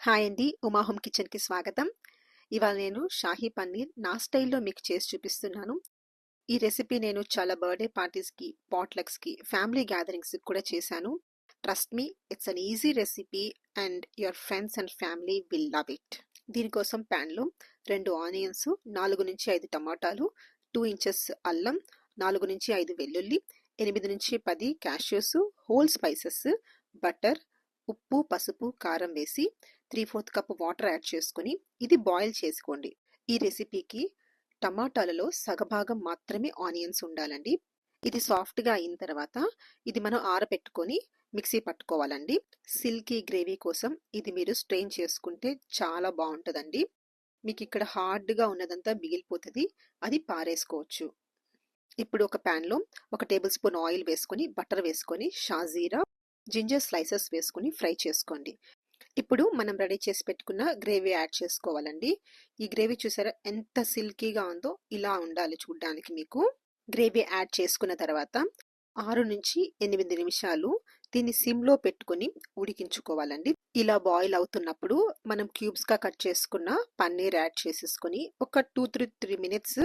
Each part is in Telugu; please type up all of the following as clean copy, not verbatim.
హాయ్ అండి. ఉమా హోమ్ కిచెన్‌కి స్వాగతం. ఇవాళ నేను షాహీ పన్నీర్ నా స్టైల్‌లో మీకు చేసి చూపిస్తున్నాను. ఈ రెసిపీ నేను చాలా బర్త్‌డే పార్టీస్‌కి, పాట్‌లక్స్‌కి, ఫ్యామిలీ గ్యాదరింగ్స్‌కి కూడా చేశాను. Trust me, it's an easy recipe and your friends and family will love it. దీనికోసం ప్యాన్‌లో 2 ఆనియన్స్, 4-5 టమాటాలు, 2 ఇంచెస్ అల్లం, 4-5 వెల్లుల్లి, 8-10 క్యాష్యూస్, హోల్ స్పైసెస్, బటర్, ఉప్పు, పసుపు, కారం వేసి 3/4 కప్ వాటర్ యాడ్ చేసుకొని ఇది బాయిల్ చేసుకోండి. ఈ రెసిపీకి టమాటాలలో సగభాగం మాత్రమే ఆనియన్స్ ఉండాలండి. ఇది సాఫ్ట్గా అయిన తర్వాత ఇది మనం ఆరబెట్టుకొని మిక్సీ పట్టుకోవాలండి. సిల్కీ గ్రేవీ కోసం ఇది మీరు స్ట్రెయిన్ చేసుకుంటే చాలా బాగుంటుందండి. మీకు ఇక్కడ హార్డ్గా ఉన్నదంతా మిగిలిపోతుంది, అది పారేసుకోవచ్చు. ఇప్పుడు ఒక ప్యాన్లో 1 టేబుల్ స్పూన్ ఆయిల్ వేసుకొని, బటర్ వేసుకొని, షాజీరా, జింజర్ స్లైసెస్ వేసుకొని ఫ్రై చేసుకోండి. ఇప్పుడు మనం రెడీ చేసి పెట్టుకున్న గ్రేవీ యాడ్ చేసుకోవాలండి. ఈ గ్రేవీ చూసారా ఎంత సిల్కీగా ఉందో, ఇలా ఉండాలి చూడ్డానికి మీకు. గ్రేవీ యాడ్ చేసుకున్న తర్వాత 6-8 నిమిషాలు దీన్ని సిమ్లో పెట్టుకుని ఉడికించుకోవాలండి. ఇలా బాయిల్ అవుతున్నప్పుడు మనం క్యూబ్స్గా కట్ చేసుకున్న పన్నీర్ యాడ్ చేసేసుకొని ఒక 2-3 మినిట్స్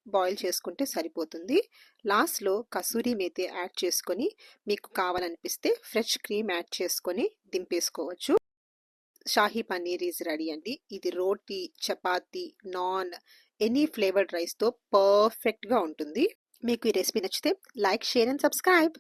బాయిల్ చేసుకుంటే సరిపోతుంది. లాస్ట్లో కసూరి మేతి యాడ్ చేసుకొని మీకు కావాలనిపిస్తే ఫ్రెష్ క్రీమ్ యాడ్ చేసుకొని దింపేసుకోవచ్చు. షాహీ పన్నీర్ ఈజ్ రెడీ అండి. ఇది రోటీ, చపాతీ, నాన్, ఎనీ ఫ్లేవర్డ్ రైస్తో పర్ఫెక్ట్గా ఉంటుంది. మీకు ఈ రెసిపీ నచ్చితే లైక్, షేర్ అండ్ సబ్స్క్రైబ్.